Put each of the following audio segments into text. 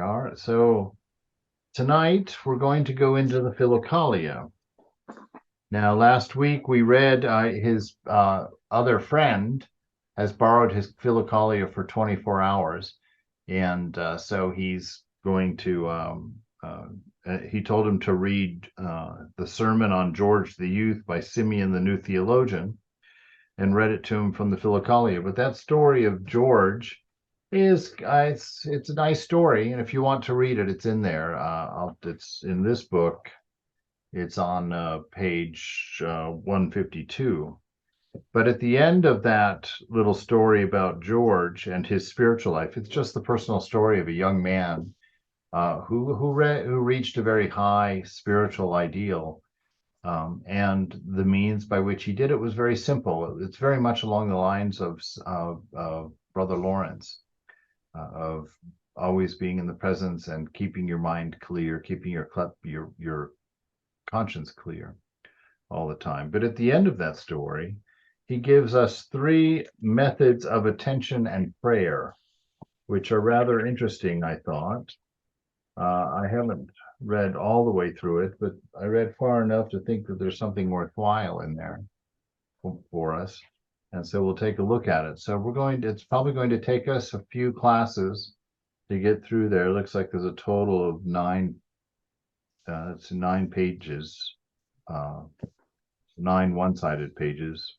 are. So tonight we're going to go into the Philokalia. Now, last week we read his other friend has borrowed his Philokalia for 24 hours. And so he's going to, he told him to read the sermon on George the Youth by Simeon the New Theologian, and read it to him from the Philokalia. But that story of George is it's a nice story, and if you want to read it, it's in there. It's in this book. It's on page 152. But at the end of that little story about George and his spiritual life, it's just the personal story of a young man who reached a very high spiritual ideal, and the means by which he did it was very simple. It's very much along the lines of Brother Lawrence, of always being in the presence and keeping your mind clear, keeping your conscience clear all the time. But at the end of that story, he gives us 3 methods of attention and prayer, which are rather interesting, I thought. I haven't read all the way through it, but I read far enough to think that there's something worthwhile in there for us. And so we'll take a look at it. So it's probably going to take us a few classes to get through there. It looks like there's a total of 9, it's 9 pages, 9 one-sided pages,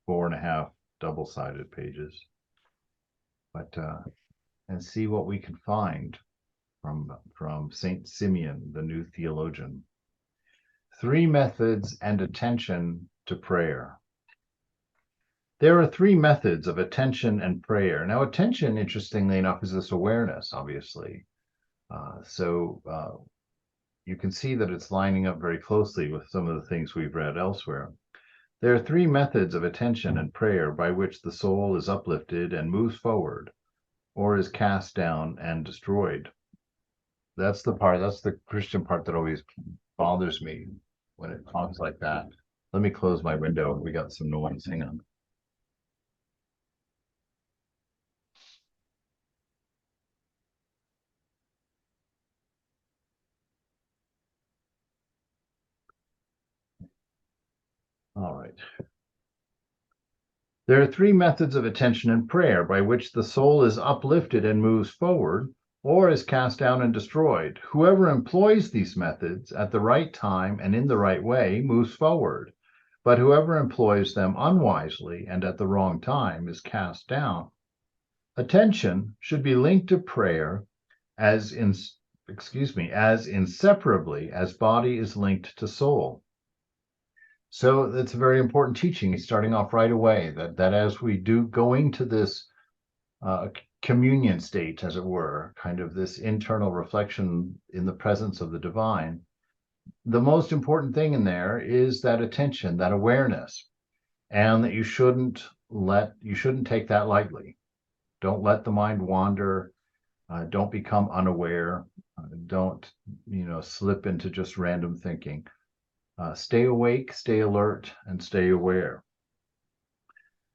4.5 double-sided pages. But and see what we can find from Saint Simeon, the New Theologian. 3 methods and attention to prayer. There are 3 methods of attention and prayer. Now, attention, interestingly enough, is this awareness, obviously. So you can see that it's lining up very closely with some of the things we've read elsewhere. There are 3 methods of attention and prayer by which the soul is uplifted and moves forward, or is cast down and destroyed. That's the Christian part that always bothers me when it talks like that. Let me close my window. We got some noise. Hang on. All right. There are 3 methods of attention and prayer by which the soul is uplifted and moves forward, or is cast down and destroyed. Whoever employs these methods at the right time and in the right way moves forward, but whoever employs them unwisely and at the wrong time is cast down. Attention should be linked to prayer as inseparably as body is linked to soul. So that's a very important teaching. He's starting off right away that as we do go into this communion state, as it were, kind of this internal reflection in the presence of the divine, the most important thing in there is that attention, that awareness, and that you shouldn't take that lightly. Don't let the mind wander. Don't become unaware. Don't slip into just random thinking. Stay awake, stay alert, and stay aware.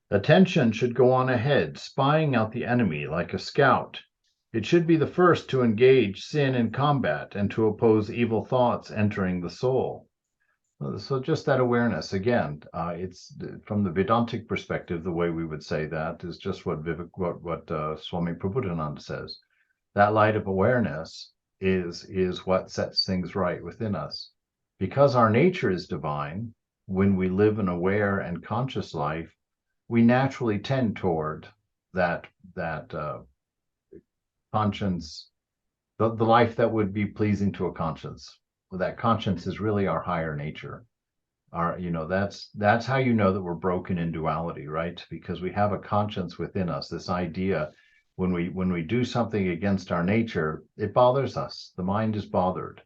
Attention should go on ahead, spying out the enemy like a scout. It should be the first to engage sin in combat and to oppose evil thoughts entering the soul. So just that awareness, again, it's from the Vedantic perspective, the way we would say that is just what Swami Prabhupada says. That light of awareness is what sets things right within us. Because our nature is divine, when we live an aware and conscious life, we naturally tend toward that conscience, the life that would be pleasing to a conscience. Well, that conscience is really our higher nature. That's how you know that we're broken in duality, right? Because we have a conscience within us, this idea when we do something against our nature, it bothers us. The mind is bothered.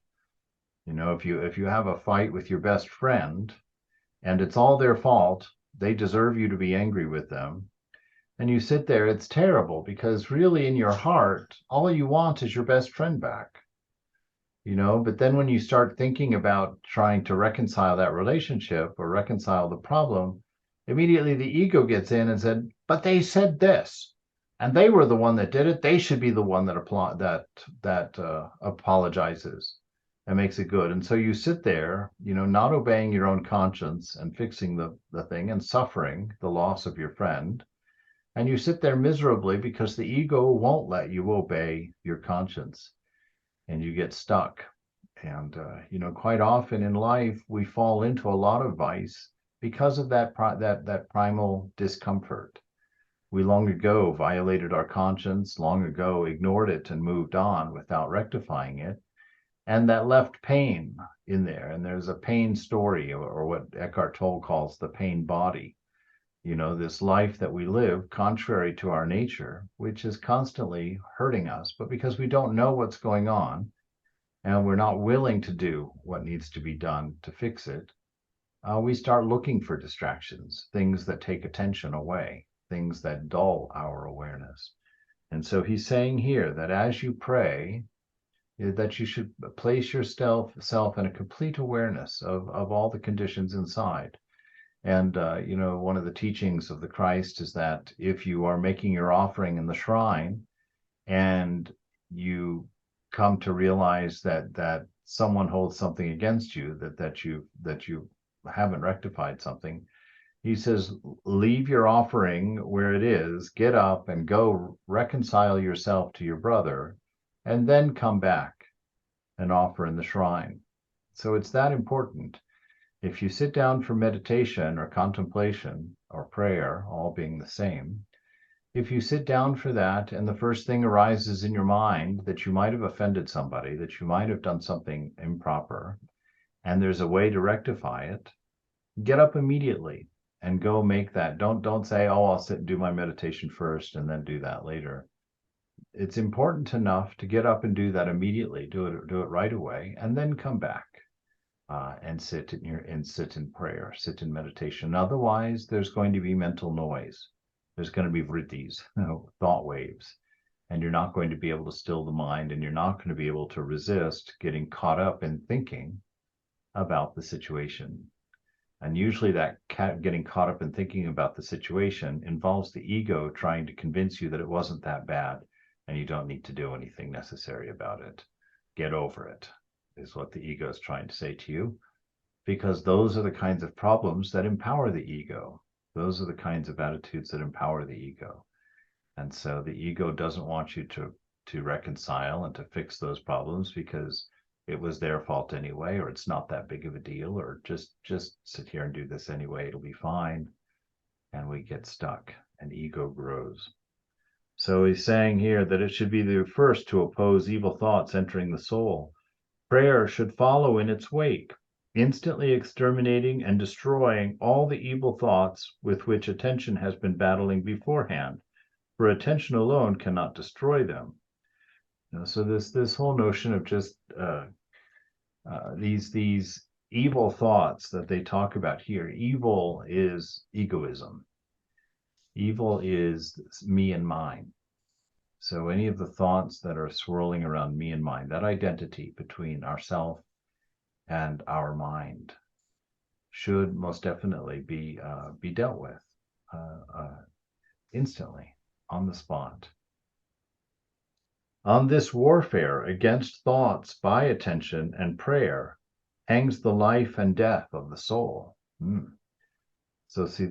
If you have a fight with your best friend and it's all their fault, they deserve you to be angry with them, and you sit there, it's terrible, because really in your heart, all you want is your best friend back. But then when you start thinking about trying to reconcile that relationship or reconcile the problem, immediately the ego gets in and said, but they said this. and they were the one that did it. They should be the one that apologizes and makes it good. And so you sit there, not obeying your own conscience and fixing the thing and suffering the loss of your friend. And you sit there miserably because the ego won't let you obey your conscience, and you get stuck. And quite often in life we fall into a lot of vice because of that primal discomfort. We long ago violated our conscience, long ago ignored it and moved on without rectifying it. And that left pain in there. And there's a pain story, or what Eckhart Tolle calls the pain body. This life that we live contrary to our nature, which is constantly hurting us, but because we don't know what's going on and we're not willing to do what needs to be done to fix it, we start looking for distractions, things that take attention away, things that dull our awareness. And so he's saying here that as you pray, that you should place yourself in a complete awareness of all the conditions inside. And, one of the teachings of the Christ is that if you are making your offering in the shrine and you come to realize that someone holds something against you, that you haven't rectified something, he says, leave your offering where it is, get up and go reconcile yourself to your brother, and then come back and offer in the shrine. So it's that important. If you sit down for meditation or contemplation or prayer, all being the same, if you sit down for that and the first thing arises in your mind that you might have offended somebody, that you might have done something improper, and there's a way to rectify it, get up immediately and go make that. Don't say, oh, I'll sit and do my meditation first and then do that later. It's important enough to get up and do that immediately, do it right away, and then come back and sit in prayer, sit in meditation. Otherwise, there's going to be mental noise. There's going to be vrittis, thought waves, and you're not going to be able to still the mind, and you're not going to be able to resist getting caught up in thinking about the situation. And usually that getting caught up in thinking about the situation involves the ego trying to convince you that it wasn't that bad and you don't need to do anything necessary about it. Get over it, is what the ego is trying to say to you, because those are the kinds of problems that empower the ego. Those are the kinds of attitudes that empower the ego. And so the ego doesn't want you to reconcile and to fix those problems because it was their fault anyway, or it's not that big of a deal, or just sit here and do this anyway, it'll be fine. And we get stuck and ego grows. So he's saying here that it should be the first to oppose evil thoughts entering the soul. Prayer should follow in its wake, instantly exterminating and destroying all the evil thoughts with which attention has been battling beforehand, for attention alone cannot destroy them. So this whole notion of just these evil thoughts that they talk about here, evil is egoism. Evil is me and mine. So any of the thoughts that are swirling around me and mine, that identity between ourself and our mind, should most definitely be dealt with instantly, on the spot. On this warfare against thoughts by attention and prayer hangs the life and death of the soul. So see,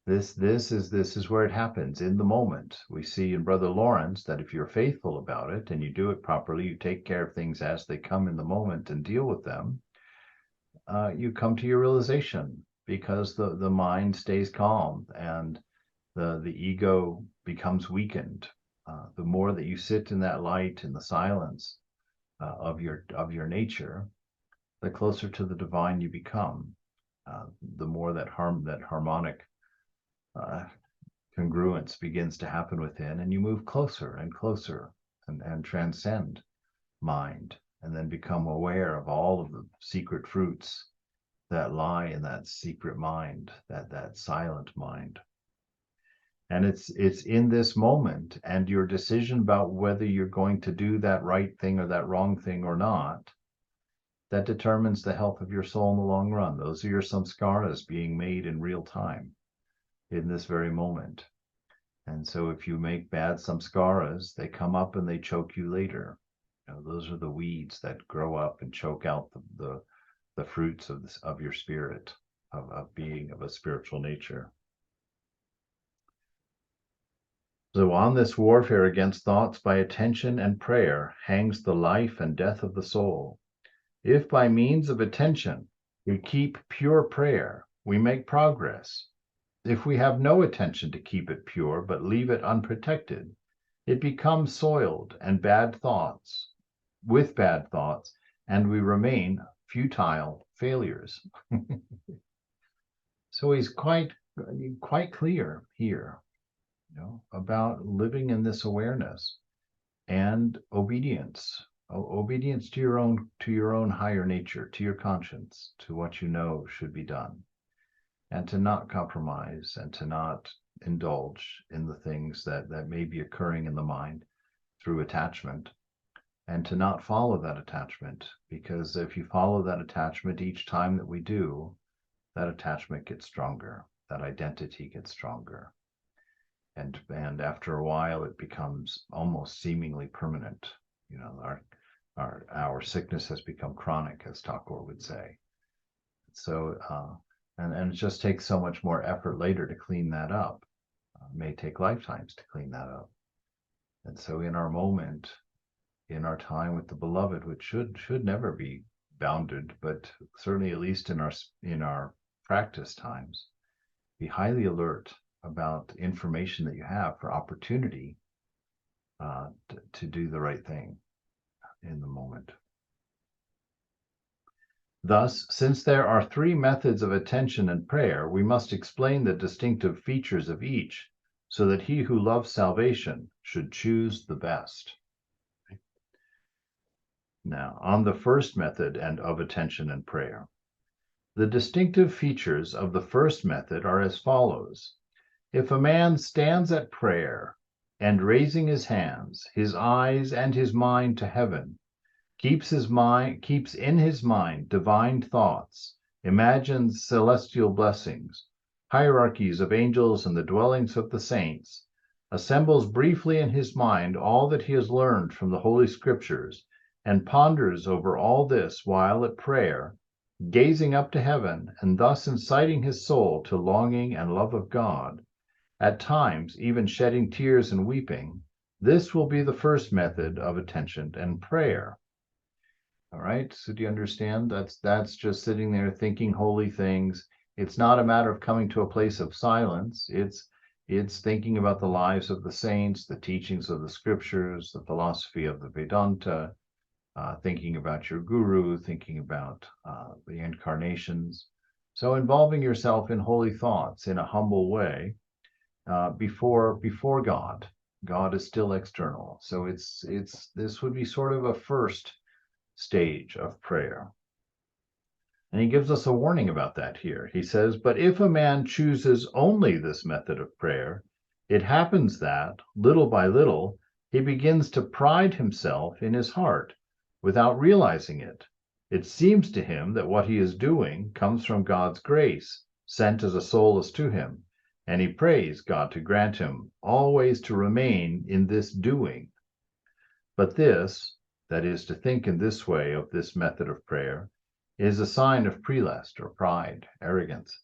this is where it happens in the moment. We see in Brother Lawrence that if you're faithful about it and you do it properly, you take care of things as they come in the moment and deal with them, you come to your realization, because the mind stays calm and the ego becomes weakened. The more that you sit in that light, in the silence of your nature, the closer to the divine you become. The more that harmonic congruence begins to happen within, and you move closer and closer and transcend mind, and then become aware of all of the secret fruits that lie in that secret mind, that silent mind. And it's in this moment and your decision about whether you're going to do that right thing or that wrong thing or not, that determines the health of your soul in the long run. Those are your samskaras being made in real time, in this very moment. And so if you make bad samskaras, they come up and they choke you later. Those are the weeds that grow up and choke out the fruits of your spirit, of being of a spiritual nature. So on this warfare against thoughts by attention and prayer hangs the life and death of the soul. If by means of attention we keep pure prayer, we make progress. If we have no attention to keep it pure, but leave it unprotected, it becomes soiled and with bad thoughts, and we remain futile failures. So he's quite clear here, about living in this awareness and obedience to your own higher nature, to your conscience, to what you know should be done, and to not compromise and to not indulge in the things that may be occurring in the mind through attachment, and to not follow that attachment, because if you follow that attachment each time that we do, that attachment gets stronger, that identity gets stronger. And after a while, it becomes almost seemingly permanent. Our sickness has become chronic, as Thakur would say. So, and it just takes so much more effort later to clean that up. It may take lifetimes to clean that up. And so, in our moment, in our time with the beloved, which should never be bounded, but certainly at least in our practice times, be highly alert about information that you have for opportunity to do the right thing in the moment. Thus, since there are three methods of attention and prayer, we must explain the distinctive features of each, so that he who loves salvation should choose the best. Now, on the first method and of attention and prayer, the distinctive features of the first method are as follows. If a man stands at prayer and raising his hands, his eyes and his mind to heaven, keeps in his mind divine thoughts, imagines celestial blessings, hierarchies of angels and the dwellings of the saints, assembles briefly in his mind all that he has learned from the Holy Scriptures, and ponders over all this while at prayer, gazing up to heaven, and thus inciting his soul to longing and love of God, at times even shedding tears and weeping, this will be the first method of attention and prayer. All right, so do you understand? That's just sitting there thinking holy things. It's not a matter of coming to a place of silence. It's thinking about the lives of the saints, the teachings of the scriptures, the philosophy of the Vedanta, thinking about your guru, thinking about the incarnations. So involving yourself in holy thoughts in a humble way before God. God is still external. So this would be sort of a first stage of prayer. And he gives us a warning about that here. He says, but if a man chooses only this method of prayer, it happens that, little by little, he begins to pride himself in his heart without realizing it. It seems to him that what he is doing comes from God's grace, sent as a solace to him, and he prays God to grant him always to remain in this doing. But this, that is, to think in this way of this method of prayer, is a sign of prelest or pride, arrogance.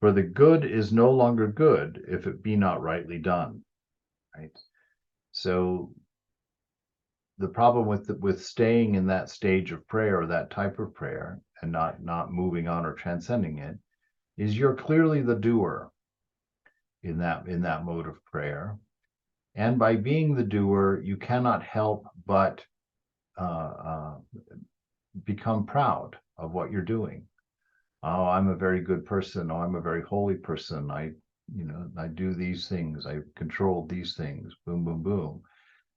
For the good is no longer good if it be not rightly done. Right? So the problem with staying in that stage of prayer or that type of prayer and not moving on or transcending it is you're clearly the doer in that mode of prayer. And by being the doer, you cannot help but become proud of what you're doing. Oh, I'm a very good person. Oh, I'm a very holy person. I do these things. I control these things. Boom, boom, boom.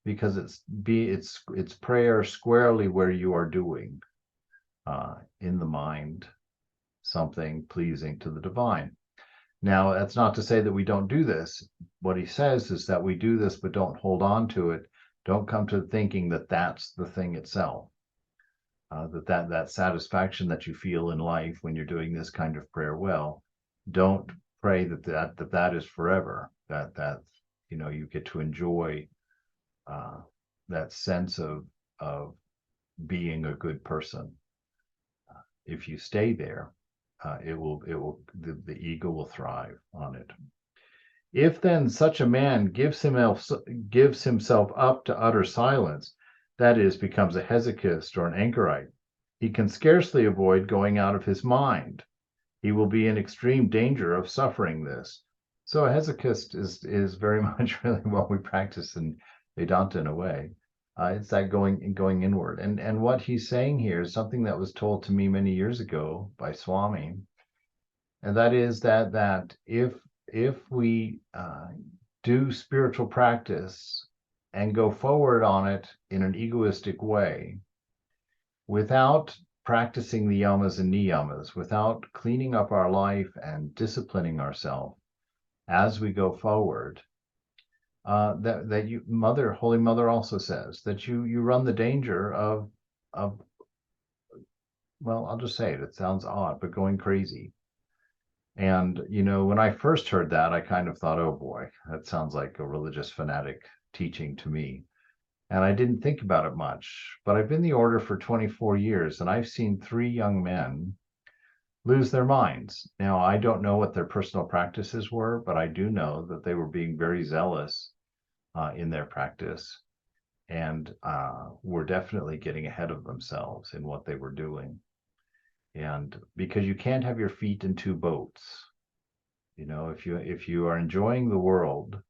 Because it's prayer squarely where you are doing in the mind something pleasing to the divine. Now, that's not to say that we don't do this. What he says is that we do this, but don't hold on to it. Don't come to thinking that that's the thing itself. That satisfaction that you feel in life when you're doing this kind of prayer well, don't pray that is forever. That You get to enjoy that sense of being a good person. If you stay there, the ego will thrive on it. If then such a man gives himself up to utter silence, that is, becomes a hesychist or an anchorite, he can scarcely avoid going out of his mind. He will be in extreme danger of suffering this. So a hesychist is very much really what we practice in Vedanta in a way. It's that going inward. And what he's saying here is something that was told to me many years ago by Swami, and that is that if we do spiritual practice and go forward on it in an egoistic way, without practicing the yamas and niyamas, without cleaning up our life and disciplining ourselves as we go forward, Holy Mother also says that you run the danger of well, I'll just say it sounds odd, but going crazy. And when I first heard that, I kind of thought, oh boy, that sounds like a religious fanatic teaching to me. And I didn't think about it much, but I've been in the order for 24 years, and I've seen 3 young men lose their minds. Now, I don't know what their personal practices were, but I do know that they were being very zealous in their practice, and were definitely getting ahead of themselves in what they were doing. And because you can't have your feet in 2 boats, if you are enjoying the world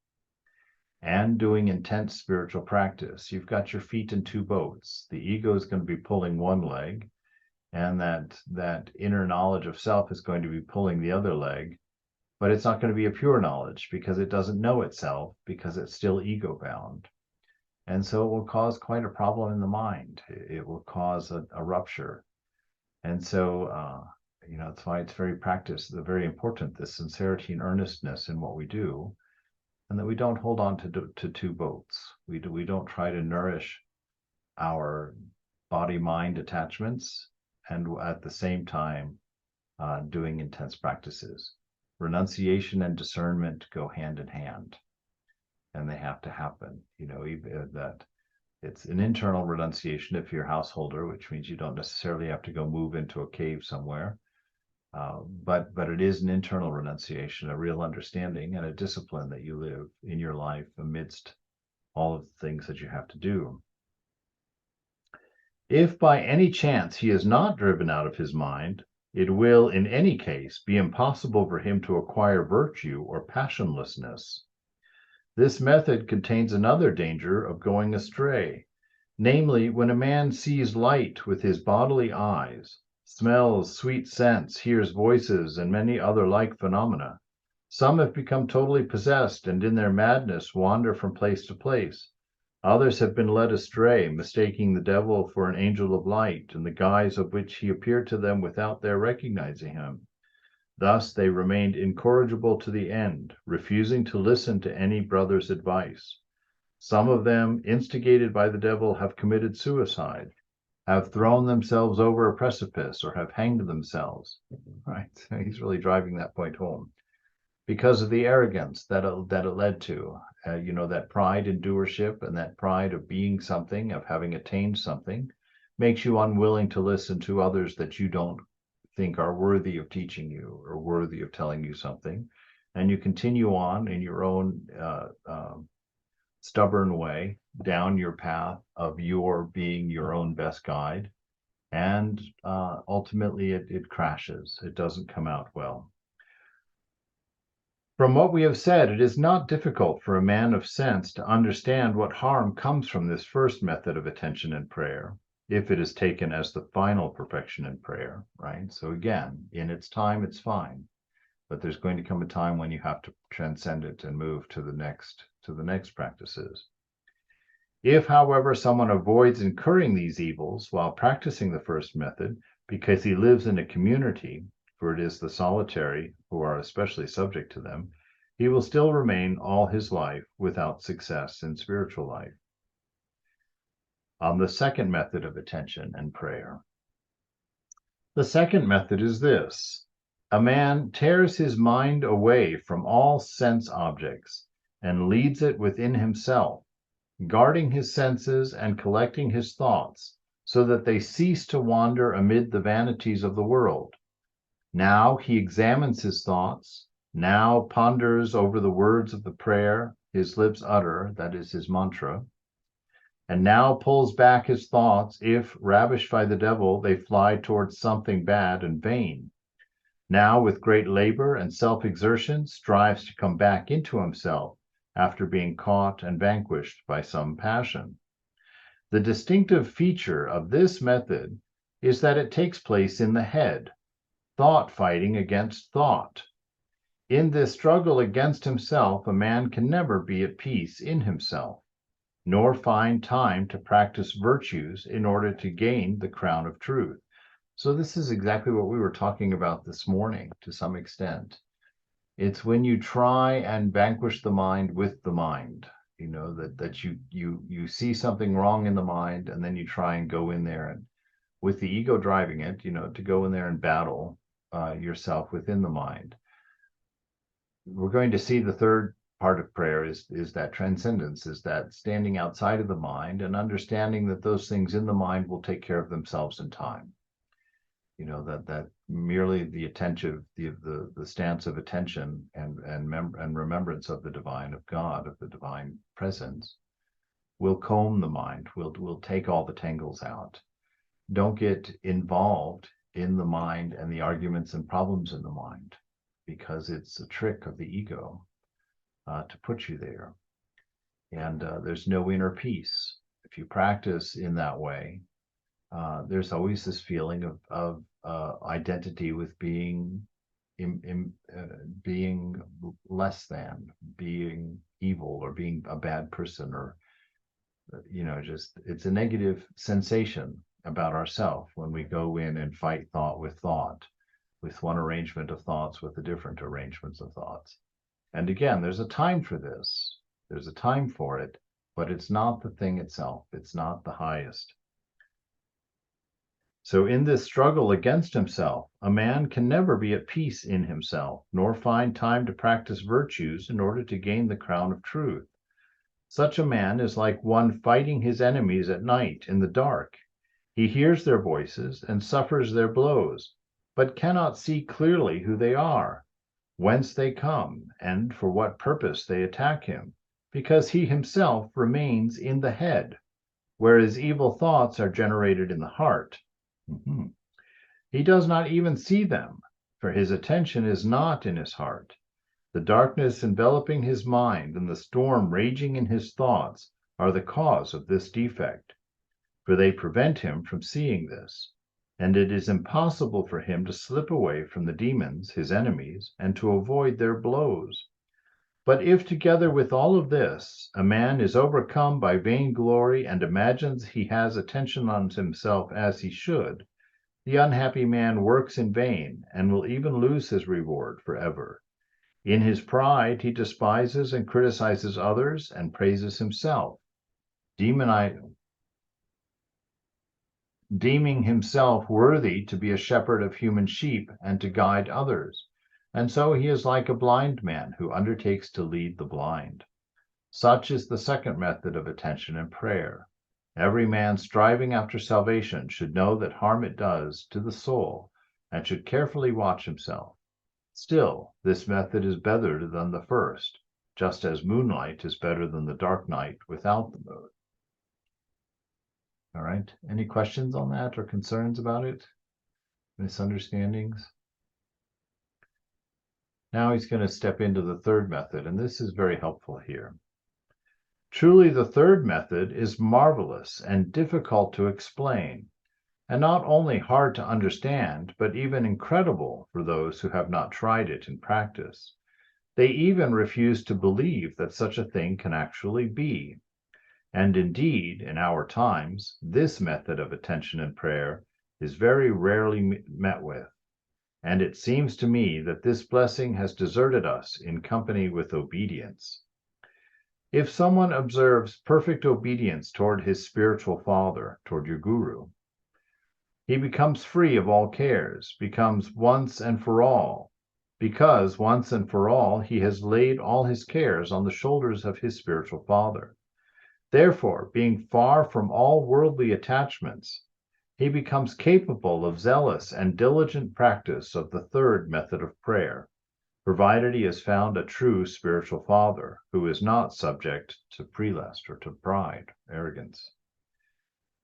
and doing intense spiritual practice, you've got your feet in 2 boats. The ego is going to be pulling one leg, and that inner knowledge of self is going to be pulling the other leg, but it's not going to be a pure knowledge because it doesn't know itself, because it's still ego bound. And so it will cause quite a problem in the mind. It will cause a rupture. And so, that's why it's very important, the sincerity and earnestness in what we do, and that we don't hold on to 2 boats. We don't try to nourish our body-mind attachments and at the same time doing intense practices. Renunciation and discernment go hand in hand, and they have to happen. That it's an internal renunciation if you're a householder, which means you don't necessarily have to go move into a cave somewhere. But it is an internal renunciation, a real understanding and a discipline that you live in your life amidst all of the things that you have to do. If by any chance he is not driven out of his mind, it will in any case be impossible for him to acquire virtue or passionlessness. This method contains another danger of going astray, namely, when a man sees light with his bodily eyes, smells sweet scents, hears voices, and many other like phenomena. Some have become totally possessed and in their madness wander from place to place. Others have been led astray, mistaking the devil for an angel of light, in the guise of which he appeared to them without their recognizing him. Thus they remained incorrigible to the end, refusing to listen to any brother's advice. Some of them, instigated by the devil, have committed suicide, have thrown themselves over a precipice, or have hanged themselves. Right? He's really driving that point home. Because of the arrogance that it led to, that pride in doership and that pride of being something, of having attained something, makes you unwilling to listen to others that you don't think are worthy of teaching you or worthy of telling you something, and you continue on in your own stubborn way down your path of your being your own best guide, and ultimately it crashes. It doesn't come out well. From what we have said, it is not difficult for a man of sense to understand what harm comes from this first method of attention and prayer, if it is taken as the final perfection in prayer, right? So again, in its time, it's fine, but there's going to come a time when you have to transcend it and move to the next practices. If, however, someone avoids incurring these evils while practicing the first method because he lives in a community, for it is the solitary who are especially subject to them, he will still remain all his life without success in spiritual life. On the second method of attention and prayer. The second method is this: a man tears his mind away from all sense objects and leads it within himself, guarding his senses and collecting his thoughts, so that they cease to wander amid the vanities of the world. Now he examines his thoughts, now ponders over the words of the prayer his lips utter, that is his mantra, and now pulls back his thoughts if, ravished by the devil, they fly towards something bad and vain. Now, with great labor and self-exertion, strives to come back into himself after being caught and vanquished by some passion. The distinctive feature of this method is that it takes place in the head, thought fighting against thought. In this struggle against himself, a man can never be at peace in himself, nor find time to practice virtues in order to gain the crown of truth. So this is exactly what we were talking about this morning to some extent. It's when you try and vanquish the mind with the mind, that you see something wrong in the mind, and then you try and go in there and with the ego driving it, to go in there and battle yourself within the mind. We're going to see the third part of prayer is that transcendence, is that standing outside of the mind and understanding that those things in the mind will take care of themselves in time. That merely the attention, the stance of attention and remembrance of the divine, of God, of the divine presence, will comb the mind, will take all the tangles out. Don't get involved in the mind and the arguments and problems in the mind, because it's a trick of the ego to put you there. And there's no inner peace. If you practice in that way, there's always this feeling of identity with being being less than, being evil, or being a bad person, or just it's a negative sensation about ourselves when we go in and fight thought, with one arrangement of thoughts with the different arrangements of thoughts. And again, there's a time for this. There's a time for it, but it's not the thing itself. It's not the highest. So in this struggle against himself, a man can never be at peace in himself, nor find time to practice virtues in order to gain the crown of truth. Such a man is like one fighting his enemies at night in the dark. He hears their voices and suffers their blows, but cannot see clearly who they are, whence they come, and for what purpose they attack him, because he himself remains in the head, whereas evil thoughts are generated in the heart. He does not even see them, for his attention is not in his heart. The darkness enveloping his mind and the storm raging in his thoughts are the cause of this defect, for they prevent him from seeing this, and it is impossible for him to slip away from the demons, his enemies, and to avoid their blows. But if, together with all of this, a man is overcome by vainglory and imagines he has attention on himself as he should, the unhappy man works in vain and will even lose his reward forever. In his pride, he despises and criticizes others and praises himself, deeming himself worthy to be a shepherd of human sheep and to guide others. And so he is like a blind man who undertakes to lead the blind. Such is the second method of attention and prayer. Every man striving after salvation should know that harm it does to the soul and should carefully watch himself. Still, this method is better than the first, just as moonlight is better than the dark night without the moon. All right. Any questions on that or concerns about it? Misunderstandings? Now he's going to step into the third method, and this is very helpful here. Truly, the third method is marvelous and difficult to explain, and not only hard to understand, but even incredible for those who have not tried it in practice. They even refuse to believe that such a thing can actually be. And indeed, in our times, this method of attention and prayer is very rarely met with. And it seems to me that this blessing has deserted us in company with obedience. If someone observes perfect obedience toward his spiritual father, toward your guru, he becomes free of all cares, becomes once and for all because once and for all he has laid all his cares on the shoulders of his spiritual Father. Therefore, being far from all worldly attachments, he becomes capable of zealous and diligent practice of the third method of prayer, provided he has found a true spiritual father who is not subject to prelest or to pride, arrogance,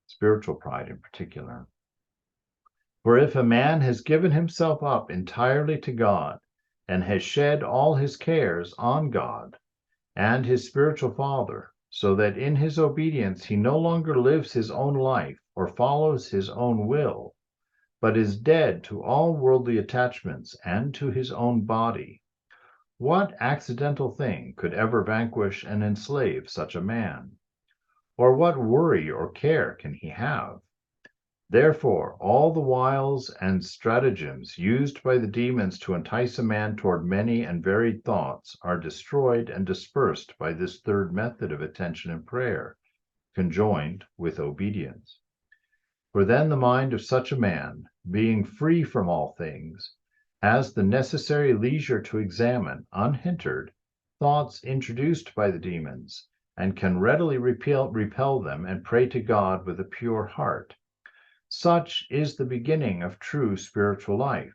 spiritual pride in particular. For if a man has given himself up entirely to God and has shed all his cares on God and his spiritual father, so that in his obedience he no longer lives his own life or follows his own will, but is dead to all worldly attachments and to his own body, what accidental thing could ever vanquish and enslave such a man? Or what worry or care can he have? Therefore, all the wiles and stratagems used by the demons to entice a man toward many and varied thoughts are destroyed and dispersed by this third method of attention and prayer, conjoined with obedience. For then the mind of such a man, being free from all things, has the necessary leisure to examine, unhindered, thoughts introduced by the demons, and can readily repel them and pray to God with a pure heart. Such is the beginning of true spiritual life,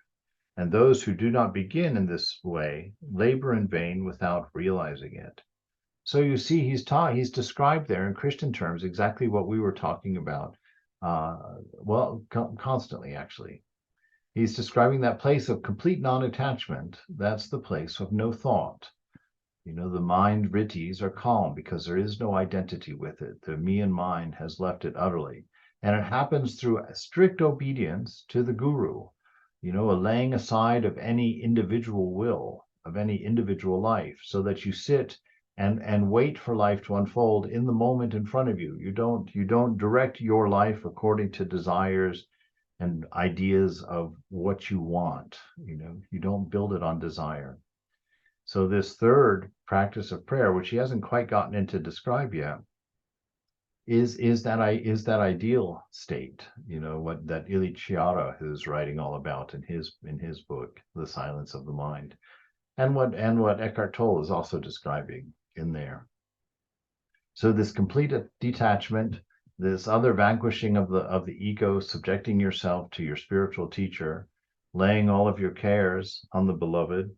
and those who do not begin in this way labor in vain without realizing it. So you see, he's described there in Christian terms exactly what we were talking about, constantly actually. He's describing that place of complete non-attachment. That's the place of no thought. The mind vrittis are calm because there is no identity with it. The me and mine has left it utterly. And it happens through strict obedience to the guru, a laying aside of any individual will, of any individual life, so that you sit and wait for life to unfold in the moment in front of you. You don't direct your life according to desires and ideas of what you want. You don't build it on desire. So this third practice of prayer, which he hasn't quite gotten into describe yet, is that ideal state, what that Ilich Chiara is writing all about in his book, The Silence of the Mind, and what Eckhart Tolle is also describing in there. So this complete detachment, this other vanquishing of the ego, subjecting yourself to your spiritual teacher, laying all of your cares on the beloved,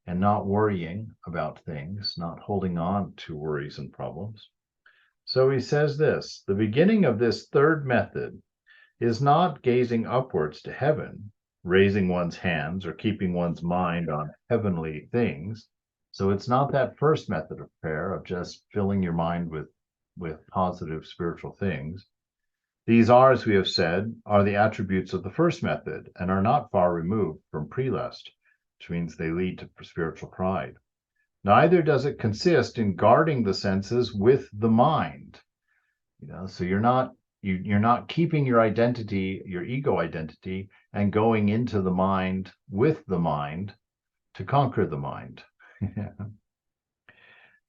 and not worrying about things, not holding on to worries and problems. So he says this: the beginning of this third method is not gazing upwards to heaven, raising one's hands, or keeping one's mind on heavenly things. So it's not that first method of prayer of just filling your mind with positive spiritual things. These are, as we have said, are the attributes of the first method and are not far removed from prelest, which means they lead to spiritual pride. Neither does it consist in guarding the senses with the mind. So you're not keeping your identity, your ego identity, and going into the mind with the mind to conquer the mind.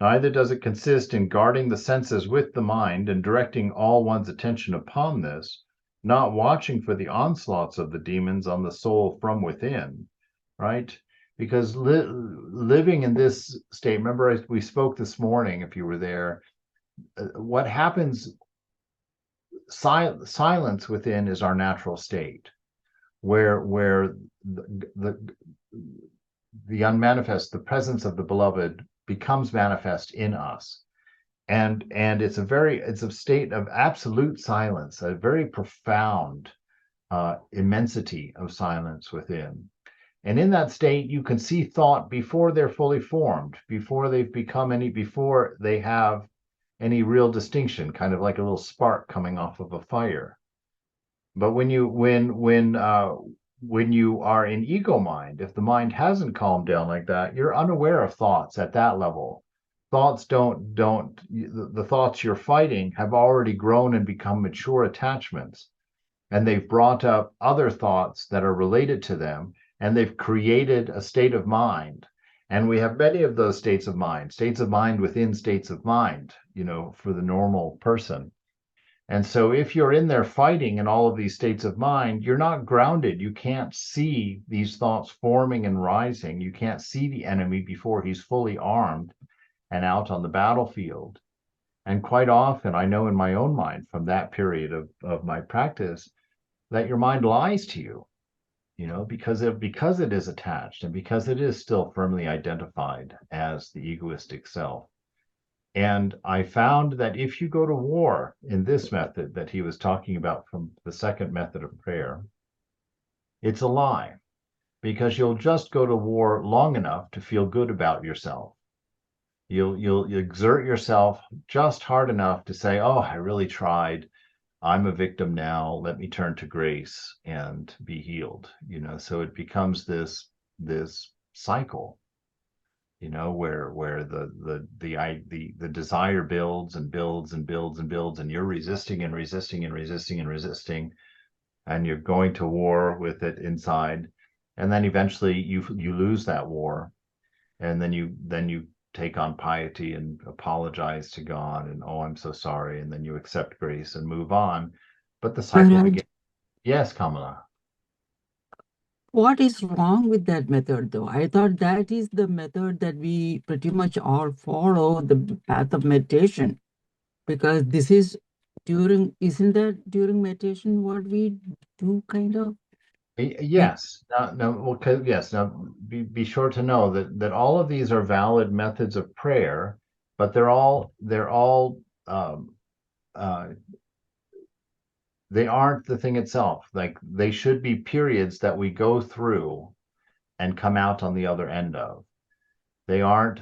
Neither does it consist in guarding the senses with the mind and directing all one's attention upon this, not watching for the onslaughts of the demons on the soul from within, right? Because living in this state, remember we spoke this morning, if you were there, what happens, silence within is our natural state, where the unmanifest, the presence of the beloved becomes manifest in us. And it's a state of absolute silence, a very profound immensity of silence within. And in that state, you can see thought before they're fully formed, before they have any real distinction, kind of like a little spark coming off of a fire. But when you are in ego mind, if the mind hasn't calmed down like that, you're unaware of thoughts at that level. Thoughts the thoughts you're fighting have already grown and become mature attachments, and they've brought up other thoughts that are related to them, and they've created a state of mind. And we have many of those states of mind within states of mind, for the normal person. And so if you're in there fighting in all of these states of mind, you're not grounded. You can't see these thoughts forming and rising. You can't see the enemy before he's fully armed and out on the battlefield. And quite often, I know in my own mind from that period of my practice that your mind lies to you, because it is attached and because it is still firmly identified as the egoistic self. And I found that if you go to war in this method that he was talking about from the second method of prayer, it's a lie, because you'll just go to war long enough to feel good about yourself. You'll exert yourself just hard enough to say, "Oh, I really tried. I'm a victim now. Let me turn to grace and be healed." So it becomes this cycle, where the desire builds and builds and builds and builds, and you're resisting and resisting and resisting and resisting, and you're going to war with it inside, and then eventually you lose that war, and then you take on piety and apologize to God, and, "Oh, I'm so sorry," and then you accept grace and move on, but the cycle Maharaj, begins. Yes, Kamala. what is wrong with that method though? I thought that is the method that we pretty much all follow, the path of meditation, because this is isn't that during meditation what we do kind of? We, Yes. No, well, yes. Now, be sure to know that all of these are valid methods of prayer, but they're all um, uh, they aren't the thing itself. Like, they should be periods that we go through and come out on the other end of. They aren't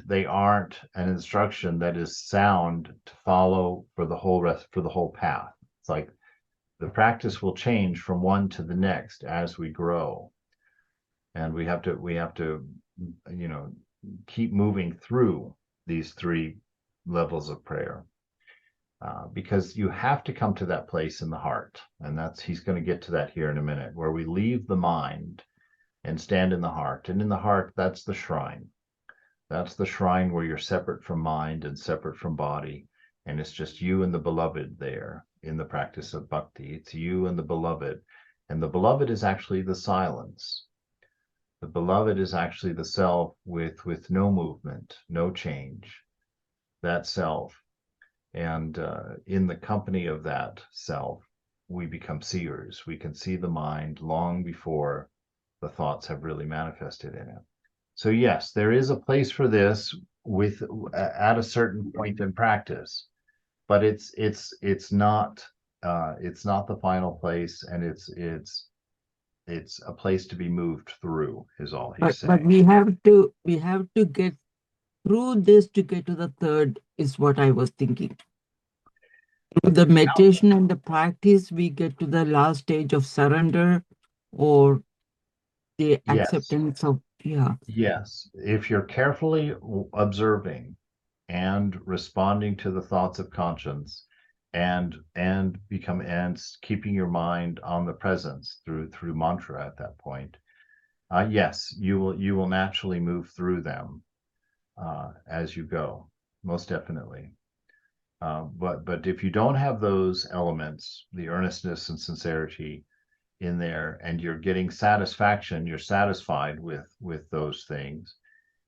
an instruction that is sound to follow for the whole path. It's like the practice will change from one to the next as we grow, and we have to you know keep moving through these three levels of prayer, because you have to come to that place in the heart, and that's he's going to get to that here in a minute, where we leave the mind and stand in the heart. And in the heart, that's the shrine. That's the shrine where you're separate from mind and separate from body, and it's just you and the beloved there in the practice of bhakti. It's you and the beloved, and the beloved is actually the silence. The beloved is actually the self with no movement, no change, that self. And in the company of that self, we become seers. We can see the mind long before the thoughts have really manifested in it. So yes, there is a place for this with at a certain point in practice, but it's not the final place, and it's a place to be moved through, is all he's but saying. we have to get through this to get to the third is what I was thinking. Through the meditation and the practice, we get to the last stage of surrender or the Yes, acceptance of, yeah. yes. If you're carefully observing and responding to the thoughts of conscience, and keeping your mind on the presence through mantra at that point, yes, you will naturally move through them as you go, most definitely. But if you don't have those elements, the earnestness and sincerity in there, and you're getting satisfaction, you're satisfied with those things,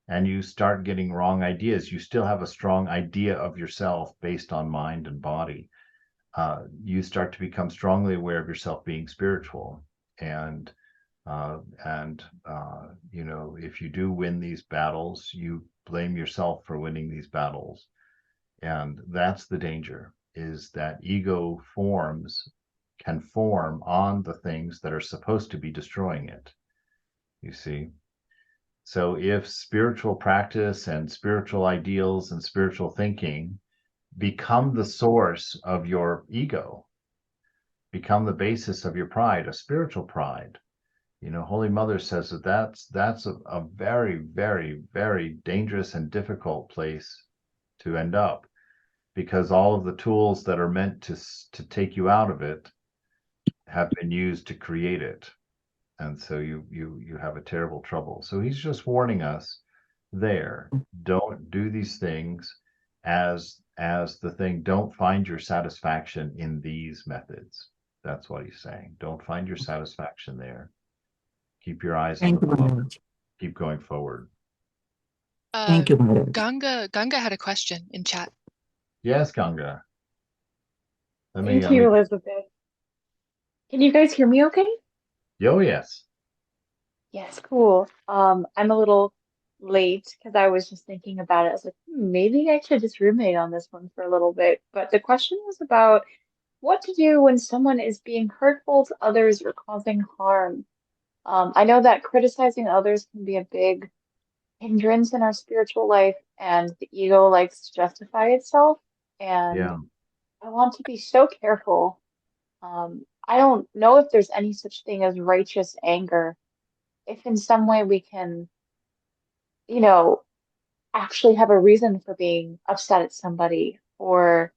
and you start getting wrong ideas, you still have a strong idea of yourself based on mind and body. You start to become strongly aware of yourself being spiritual, and if you do win these battles, you blame yourself for winning these battles. And that's the danger, is that ego can form on the things that are supposed to be destroying it, you see. So if spiritual practice and spiritual ideals and spiritual thinking become the source of your ego, become the basis of your pride, a spiritual pride, Holy Mother says that's a very, very, very dangerous and difficult place to end up, because all of the tools that are meant to take you out of it have been used to create it. And so you have a terrible trouble. So he's just warning us there. Don't do these things as as the thing. Don't find your satisfaction in these methods. That's what he's saying. Don't find your satisfaction there. Keep your eyes on the Thank you, flow. Maharaj. Keep going forward. Uh, Thank you, Maharaj. Ganga had a question in chat. Yes, Ganga. Thank Let you, me. Elizabeth. Can you guys hear me okay? Oh, yes. Yes, cool. I'm a little late because I was just thinking about it. I was like, maybe I should just ruminate on this one for a little bit. But the question was about what to do when someone is being hurtful to others or causing harm. I know that criticizing others can be a big hindrance in our spiritual life, and the ego likes to justify itself. And Yeah. I want to be so careful. I don't know if there's any such thing as righteous anger. If in some way we can, you know, actually have a reason for being upset at somebody or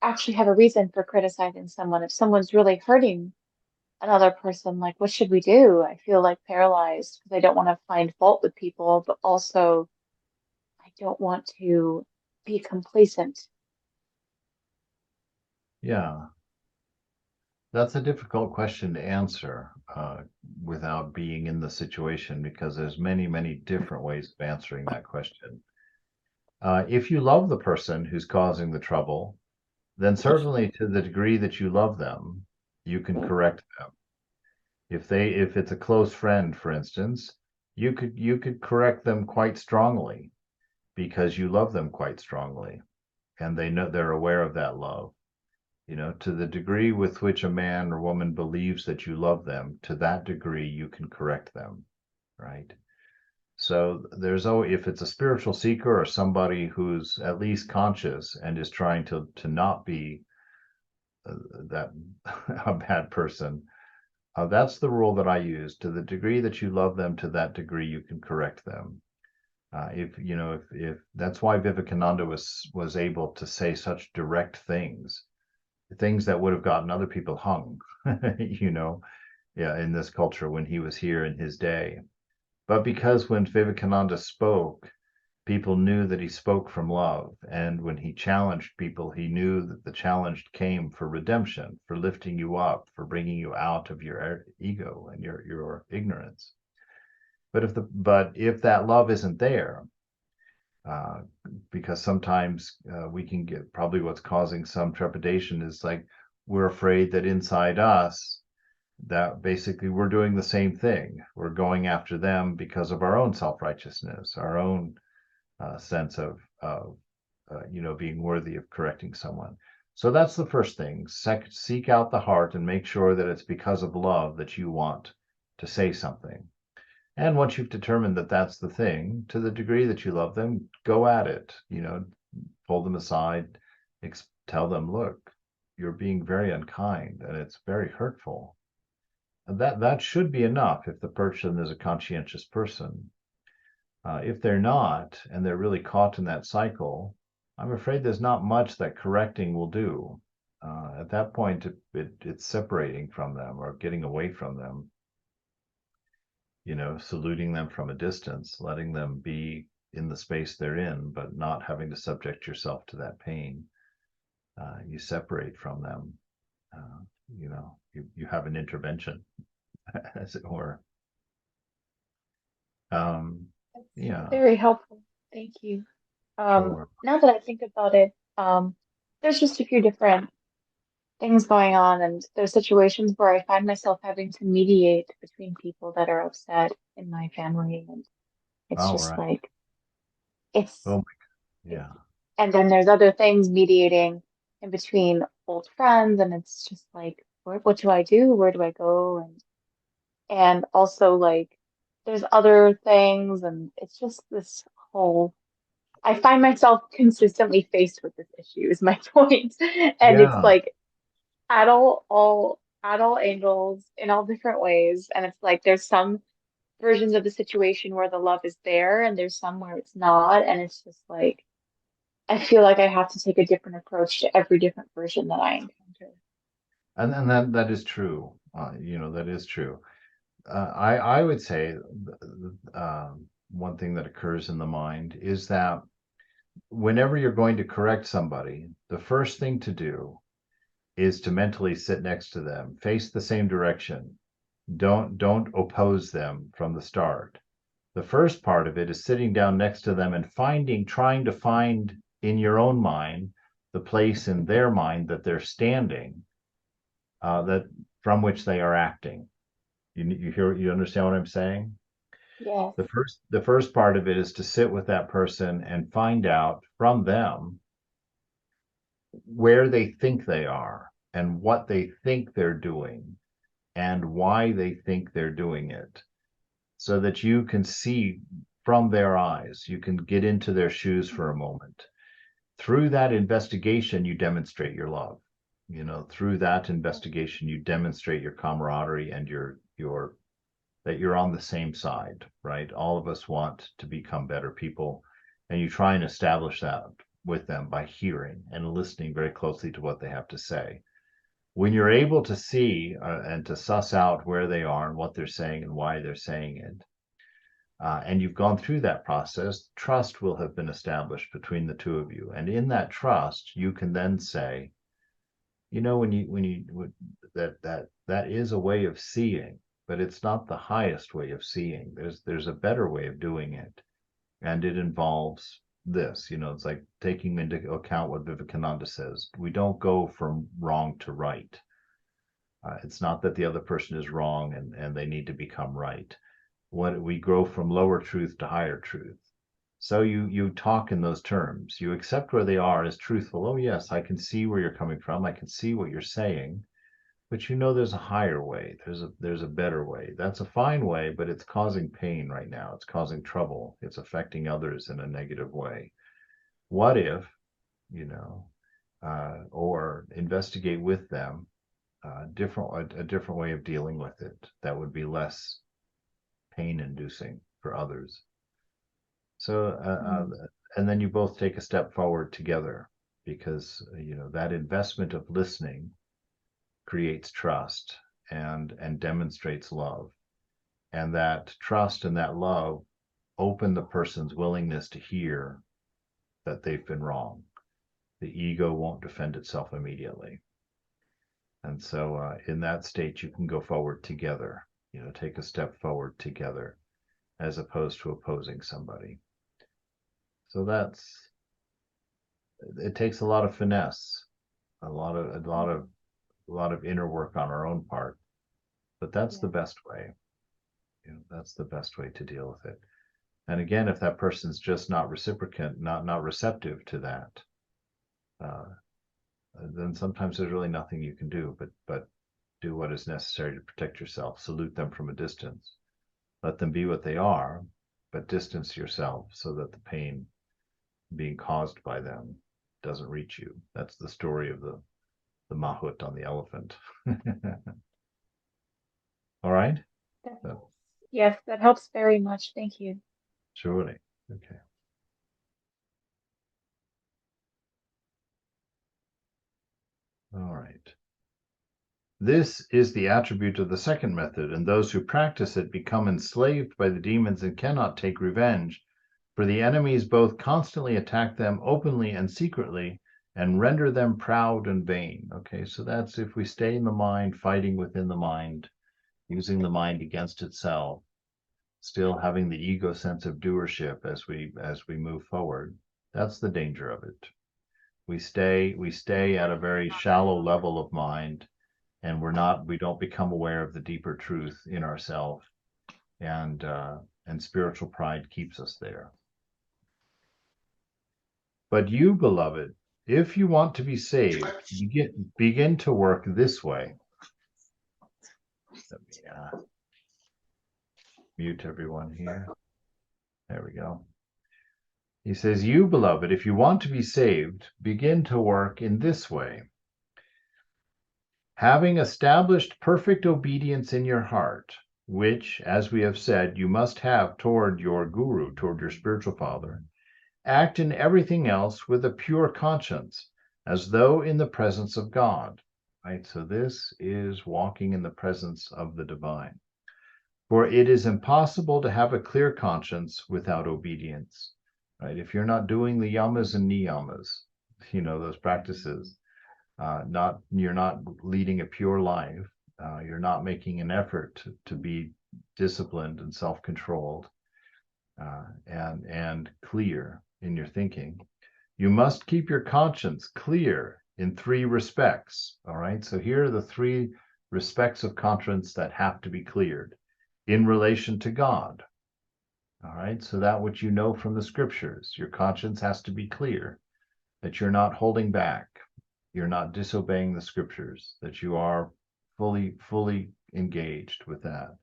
actually have a reason for criticizing someone. If someone's really hurting another person, like, what should we do? I feel like paralyzed because I don't want to find fault with people, but also I don't want to be complacent. Yeah. That's a difficult question to answer without being in the situation, because there's many, many different ways of answering that question. If you love the person who's causing the trouble, then certainly to the degree that you love them, you can correct them. If it's a close friend, for instance, you could correct them quite strongly because you love them quite strongly, and they're aware of that love. To the degree with which a man or woman believes that you love them, to that degree you can correct them, right? So if it's a spiritual seeker or somebody who's at least conscious and is trying to not be that a bad person, that's the rule that I use. To the degree that you love them, to that degree you can correct them. If that's why Vivekananda was able to say such direct things that would have gotten other people hung, yeah, in this culture when he was here in his day. But because when Vivekananda spoke, people knew that he spoke from love. And when he challenged people, he knew that the challenge came for redemption, for lifting you up, for bringing you out of your ego and your ignorance. But if that love isn't there, uh, because sometimes we can get, probably what's causing some trepidation is like we're afraid that inside us that basically we're doing the same thing. We're going after them because of our own self-righteousness, our own sense of being worthy of correcting someone. So that's the first thing. Seek out the heart and make sure that it's because of love that you want to say something. And once you've determined that that's the thing, to the degree that you love them, go at it. Pull them aside, tell them, look, you're being very unkind and it's very hurtful. And that should be enough if the person is a conscientious person. If they're not, and they're really caught in that cycle, I'm afraid there's not much that correcting will do. At that point, it's separating from them or getting away from them, saluting them from a distance, letting them be in the space they're in, but not having to subject yourself to that pain. You separate from them. You have an intervention, as it were. That's Yeah, very helpful. Thank you. sure. Now that I think about it, there's just a few different things going on, and there's situations where I find myself having to mediate between people that are upset in my family, and it's All just right. like it's, Oh, it's yeah. and then there's other things mediating in between old friends, and it's just like, what do I do? Where do I go? And also like there's other things, and it's just this whole. I find myself consistently faced with this issue is my point, and it's Yeah. like at all angles in all different ways. And it's like there's some versions of the situation where the love is there and there's some where it's not. And it's just like I feel like I have to take a different approach to every different version that I encounter. And that is true. That is true. I would say one thing that occurs in the mind is that whenever you're going to correct somebody, the first thing to do is to mentally sit next to them, face the same direction. Don't oppose them from the start. The first part of it is sitting down next to them and trying to find in your own mind the place in their mind that they're standing, that from which they are acting. You understand what I'm saying? Yes. The first part of it is to sit with that person and find out from them where they think they are and what they think they're doing and why they think they're doing it, so that you can see from their eyes. You can get into their shoes for a moment. Through that investigation, you demonstrate your love. Through that investigation, you demonstrate your camaraderie and your that you're on the same side, right? All of us want to become better people, and you try and establish that with them by hearing and listening very closely to what they have to say. When you're able to see and to suss out where they are and what they're saying and why they're saying it, and you've gone through that process, trust will have been established between the two of you. And in that trust, you can then say, that is a way of seeing, but it's not the highest way of seeing. There's a better way of doing it, and it involves this. It's like taking into account what Vivekananda says. We don't go from wrong to right. It's not that the other person is wrong and they need to become right. What we grow from lower truth to higher truth. So you talk in those terms. You accept where they are as truthful. Oh yes, I can see where you're coming from. I can see what you're saying, but there's a higher way. There's a better way. That's a fine way, but it's causing pain right now. It's causing trouble. It's affecting others in a negative way. What if, or investigate with them a different way of dealing with it that would be less pain inducing for others. So, and then you both take a step forward together, because that investment of listening creates trust and demonstrates love, and that trust and that love open the person's willingness to hear that they've been wrong. The ego won't defend itself immediately, and so in that state you can go forward together. Take a step forward together, as opposed to opposing somebody. So it takes a lot of finesse, a lot of inner work on our own part, but that's the best way. That's the best way to deal with it. And again, if that person's just not reciprocant, not receptive to that, then sometimes there's really nothing you can do but do what is necessary to protect yourself. Salute them from a distance. Let them be what they are, but distance yourself so that the pain being caused by them doesn't reach you. That's the story of the Mahut on the elephant. All right? Yes, that helps very much. Thank you. Surely. Okay. All right. This is the attribute of the second method, and those who practice it become enslaved by the demons and cannot take revenge, for the enemies both constantly attack them openly and secretly and render them proud and vain. Okay, so that's if we stay in the mind, fighting within the mind, using the mind against itself, still having the ego sense of doership as we move forward. That's the danger of it. We stay at a very shallow level of mind, and we don't become aware of the deeper truth in ourselves, and spiritual pride keeps us there. But you, beloved, if you want to be saved, begin to work this way. Let me mute everyone here. There we go. He says, you, beloved, if you want to be saved, begin to work in this way. Having established perfect obedience in your heart, which, as we have said, you must have toward your guru, toward your spiritual father, act in everything else with a pure conscience, as though in the presence of God. Right? So this is walking in the presence of the divine. For it is impossible to have a clear conscience without obedience. right? If you're not doing the yamas and niyamas, those practices, you're not leading a pure life, you're not making an effort to be disciplined and self-controlled, and clear in your thinking. You must keep your conscience clear in 3 respects. All right. So here are the 3 respects of conscience that have to be cleared in relation to God. All right. So that which you know from the scriptures, your conscience has to be clear, that you're not holding back, you're not disobeying the scriptures, that you are fully engaged with that.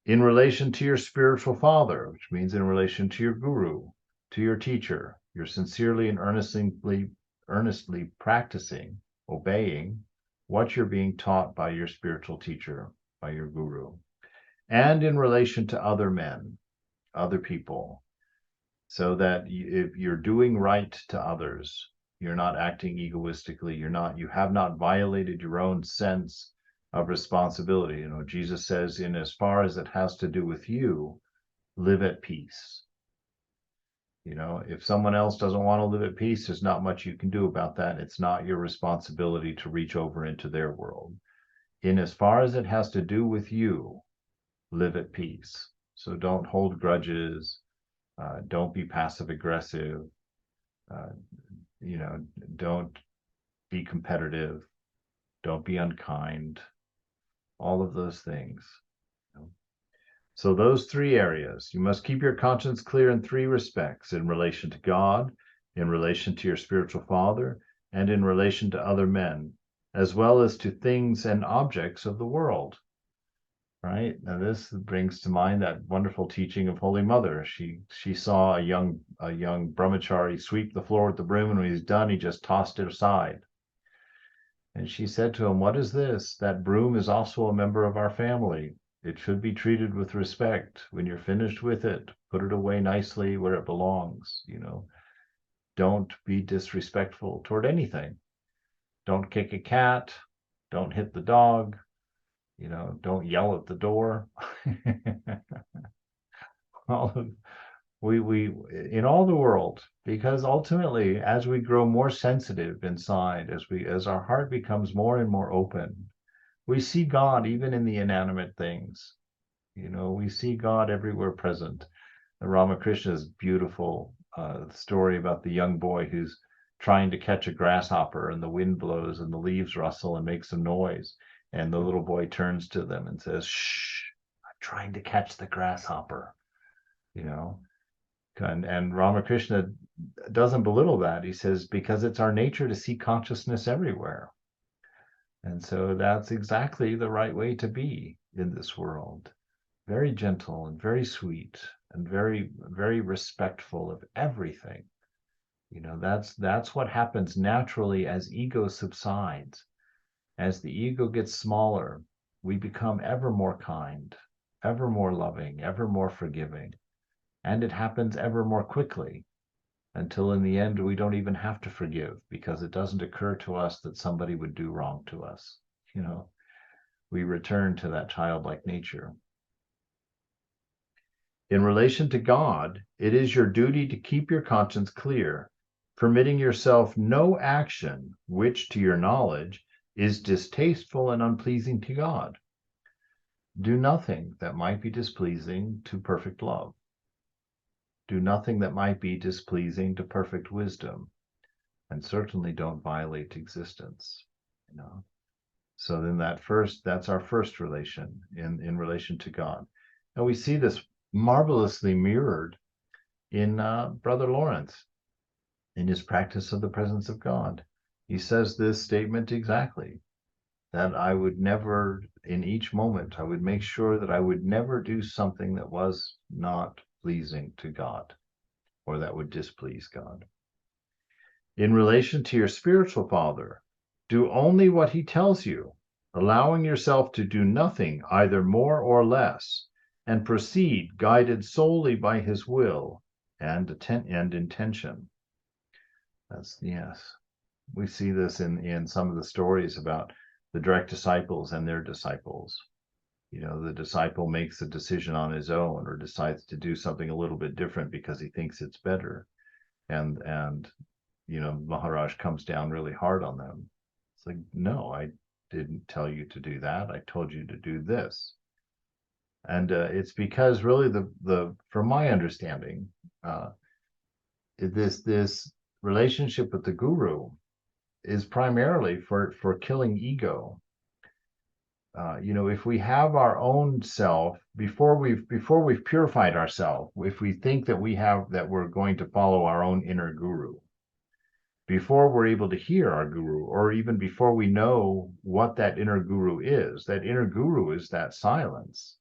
In relation to your spiritual father, which means in relation to your guru, to your teacher, you're sincerely and earnestly practicing, obeying what you're being taught by your spiritual teacher, by your guru. And in relation to other men, other people, so that if you're doing right to others, you're not acting egoistically, you have not violated your own sense of responsibility. Jesus says, in as far as it has to do with you, live at peace. If someone else doesn't want to live at peace, there's not much you can do about that. It's not your responsibility to reach over into their world. In as far as it has to do with you, live at peace. So don't hold grudges. Don't be passive aggressive. Don't be competitive. Don't be unkind. All of those things. So those 3 areas, you must keep your conscience clear in 3 respects: in relation to God, in relation to your spiritual father, and in relation to other men, as well as to things and objects of the world. Right? Now this brings to mind that wonderful teaching of Holy Mother. She saw a young brahmachari sweep the floor with the broom, and when he's done, he just tossed it aside. And she said to him, "What is this? That broom is also a member of our family. It should be treated with respect. When you're finished with it, put it away nicely where it belongs. Don't be disrespectful toward anything. Don't kick a cat. Don't hit the dog. Don't yell at the door." We in all the world, because ultimately, as we grow more sensitive inside, as our heart becomes more and more open, we see God even in the inanimate things. We see God everywhere present. The Ramakrishna's beautiful story about the young boy who's trying to catch a grasshopper, and the wind blows and the leaves rustle and make some noise. And the little boy turns to them and says, "Shh, I'm trying to catch the grasshopper." And Ramakrishna doesn't belittle that. He says, because it's our nature to see consciousness everywhere. And so that's exactly the right way to be in this world. Very gentle and very sweet and very, very respectful of everything. That's what happens naturally as ego subsides. As the ego gets smaller, we become ever more kind, ever more loving, ever more forgiving. And it happens ever more quickly, until in the end we don't even have to forgive, because it doesn't occur to us that somebody would do wrong to us. We return to that childlike nature. In relation to God, it is your duty to keep your conscience clear, permitting yourself no action which, to your knowledge, is distasteful and unpleasing to God. Do nothing that might be displeasing to perfect love. Do nothing that might be displeasing to perfect wisdom, and certainly don't violate existence. So then that's our first relation in relation to God. And we see this marvelously mirrored in Brother Lawrence, in his practice of the presence of God. He says this statement exactly, that I would never, in each moment, I would make sure that I would never do something that was not pleasing to God, or that would displease God. In relation to your spiritual father, do only what he tells you, allowing yourself to do nothing either more or less, and proceed guided solely by his will and intention. Yes. We see this in some of the stories about the direct disciples and their disciples. The disciple makes a decision on his own or decides to do something a little bit different because he thinks it's better. And Maharaj comes down really hard on them. It's like, no, I didn't tell you to do that. I told you to do this. And it's because really from my understanding, this relationship with the guru is primarily for killing ego. If we have our own self before we've purified ourselves, if we think that we're going to follow our own inner guru, before we're able to hear our guru, or even before we know what that inner guru is that silence.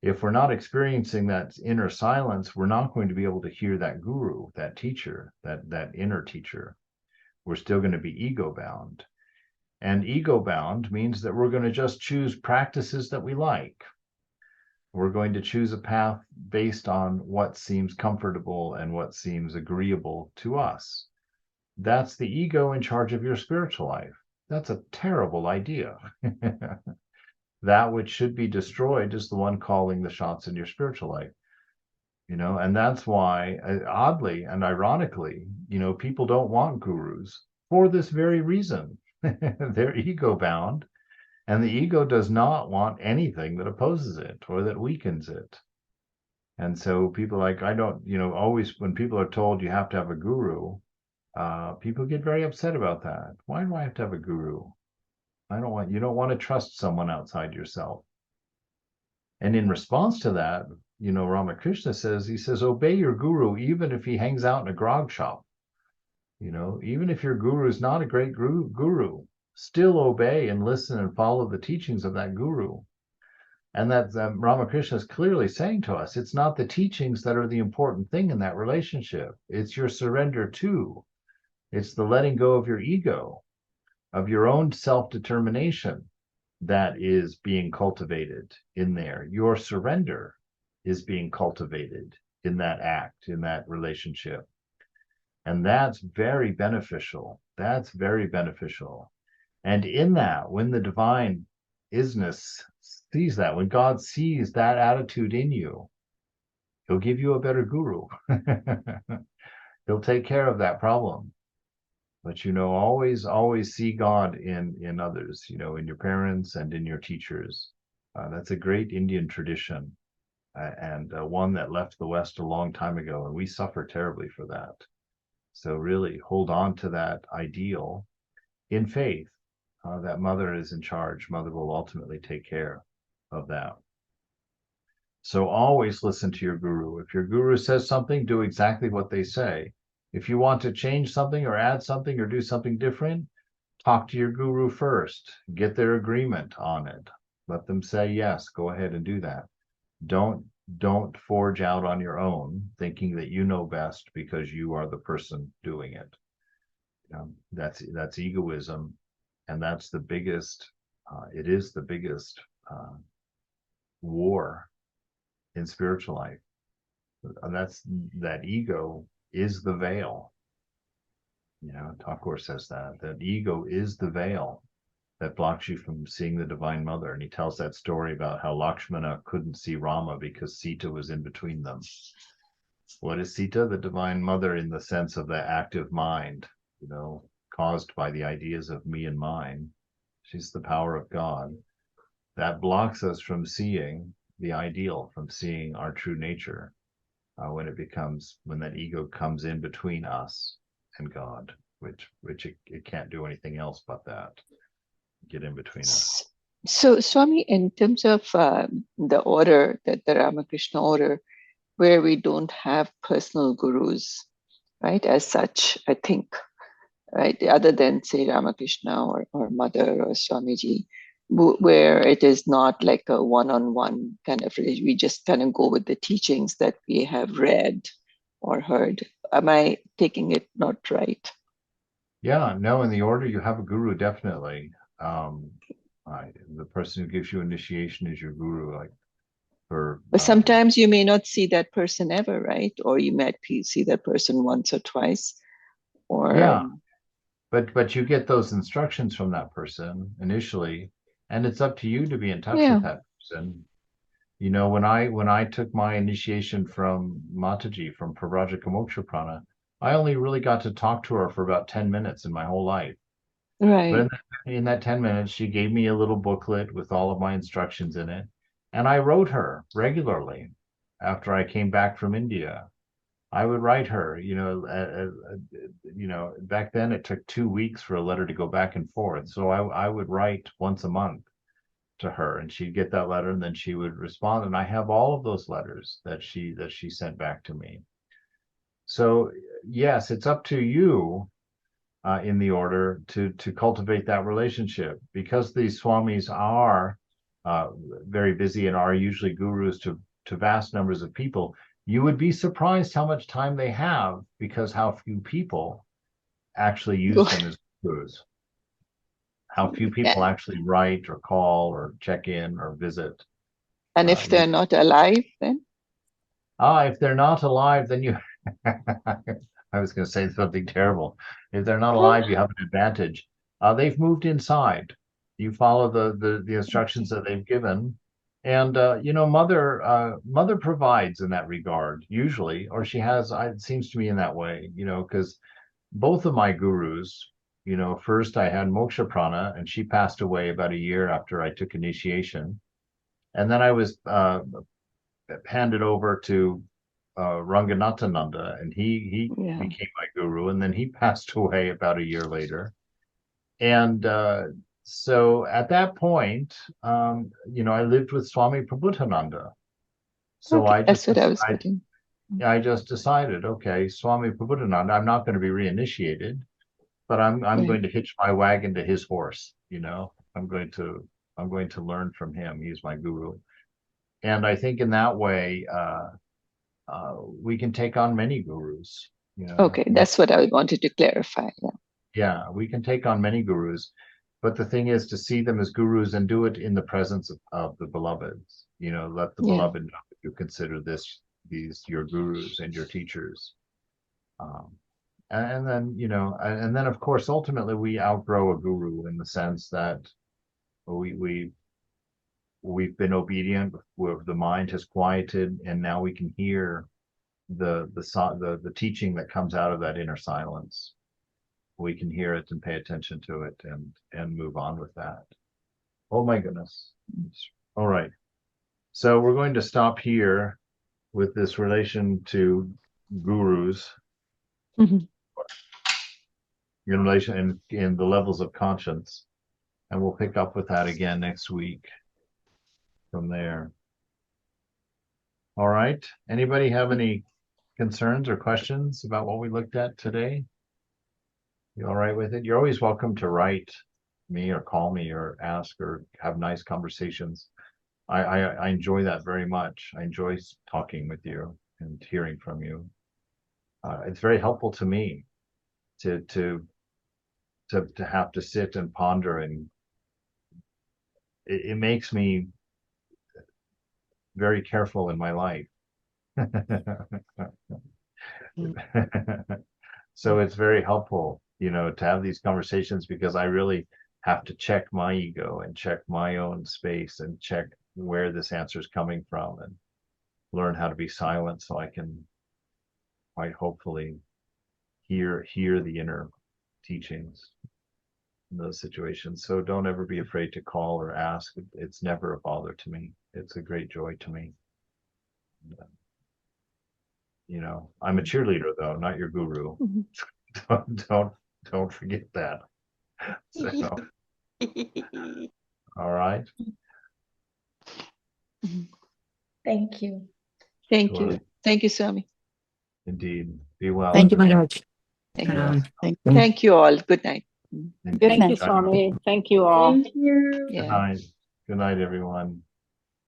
If we're not experiencing that inner silence, we're not going to be able to hear that guru, that teacher, that inner teacher. We're still going to be ego bound. And ego bound means that we're going to just choose practices that we like. We're going to choose a path based on what seems comfortable and what seems agreeable to us. That's the ego in charge of your spiritual life. That's a terrible idea. That which should be destroyed is the one calling the shots in your spiritual life. And that's why, oddly and ironically, people don't want gurus for this very reason. They're ego bound, and the ego does not want anything that opposes it or that weakens it. And so people I don't, always when people are told you have to have a guru, people get very upset about that. Why do I have to have a guru? You don't want to trust someone outside yourself. And in response to that, Ramakrishna says, obey your guru, even if he hangs out in a grog shop. Even if your guru is not a great guru, still obey and listen and follow the teachings of that guru. And that Ramakrishna is clearly saying to us, it's not the teachings that are the important thing in that relationship. It's your surrender to. It's the letting go of your ego, of your own self-determination that is being cultivated in there. Your surrender is being cultivated in that act, in that relationship. And that's very beneficial. That's very beneficial. And in that, when the divine isness sees that, when God sees that attitude in you, he'll give you a better guru. He'll take care of that problem. But always see God in others, in your parents and in your teachers. That's a great Indian tradition, and one that left the West a long time ago, and we suffer terribly for that. So really hold on to that ideal in faith, that mother is in charge. Mother will ultimately take care of that. So always listen to your guru. If your guru says something, do exactly what they say. If you want to change something or add something or do something different, talk to your guru first. Get their agreement on it. Let them say, yes, go ahead and do that. Don't forge out on your own, thinking that you know best because you are the person doing it. That's egoism, and that's the biggest. It is the biggest war in spiritual life. And that ego is the veil. Thakur says that ego is the veil that blocks you from seeing the Divine Mother. And he tells that story about how Lakshmana couldn't see Rama because Sita was in between them. What is Sita? The Divine Mother in the sense of the active mind, caused by the ideas of me and mine. She's the power of God. That blocks us from seeing the ideal, from seeing our true nature, when that ego comes in between us and God, which it can't do anything else but that. Get in between us. So, Swami, in terms of the order, the Ramakrishna order, where we don't have personal gurus, right, as such, I think, right, other than, say, Ramakrishna or Mother or Swamiji, where it is not like a one-on-one kind of relation. We just kind of go with the teachings that we have read or heard. Am I taking it not right? Yeah, no, in the order you have a guru, definitely. The person who gives you initiation is your guru, but sometimes you may not see that person ever, right? Or you might see that person once or twice. Or yeah, but you get those instructions from that person initially, and it's up to you to be in touch with that And when I took my initiation from Mataji, from Pravrajaka Moksha Prana, I only really got to talk to her for about 10 minutes in my whole life. But Right. in that 10 minutes, she gave me a little booklet with all of my instructions in it. And I wrote her regularly after I came back from India. I would write her, back then it took 2 weeks for a letter to go back and forth. So I would write once a month to her, and she'd get that letter, and then she would respond. And I have all of those letters that she sent back to me. So yes, it's up to you in the order to cultivate that relationship, because these swamis are very busy and are usually gurus to vast numbers of people. You would be surprised how much time they have, because how few people actually use them as gurus. How few people Yeah. actually write or call or check in or visit. And if they're not alive, then? If they're not alive, then you I was going to say something terrible. If they're not alive, you have an advantage. They've moved inside. You follow the instructions that they've given, and mother provides in that regard usually, or she has. It seems to me in that way, because both of my gurus, first I had Moksha Prana, and she passed away about a year after I took initiation, and then I was handed over to Ranganathananda, and he Yeah. became my guru, and then he passed away about a year later. And so at that point, I lived with Swami Prabhutananda. So Okay, that's what I was putting. I just decided, okay, Swami Prabhutananda, I'm not going to be reinitiated, but I'm Right. going to hitch my wagon to his horse. I'm going to learn from him. He's my guru. And I think in that way, we can take on many gurus. Okay, that's what I wanted to clarify. Yeah. Yeah, we can take on many gurus, but the thing is to see them as gurus and do it in the presence of the beloveds. Let the Yeah. beloved know that you consider these your gurus and your teachers. And then of course ultimately we outgrow a guru in the sense that we've been obedient, where the mind has quieted, and now we can hear the teaching that comes out of that inner silence. We can hear it and pay attention to it and move on with that. Oh my goodness. All right. So we're going to stop here with this relation to gurus Mhm. in relation in the levels of conscience. And we'll pick up with that again next week from there. All right. Anybody have any concerns or questions about what we looked at today? You all right with it? You're always welcome to write me or call me or ask or have nice conversations. I enjoy that very much. I enjoy talking with you and hearing from you. It's very helpful to me to have to sit and ponder, and it makes me very careful in my life. So it's very helpful, to have these conversations, because I really have to check my ego and check my own space and check where this answer is coming from, and learn how to be silent so I can quite hopefully hear the inner teachings in those situations. So don't ever be afraid to call or ask. It's never a bother to me. It's a great joy to me. I'm a cheerleader though, not your guru. Mhm. Don't forget that. So, all right. Thank you. Thank Sure. you. Thank you, Swami. Indeed. Be well. Thank you, Maharaj. Thank you. Yeah. Thank you all. Good night. Indeed. Thank you, night. Swami. Thank you all. Thank you. Good Yeah. night. Good night, everyone.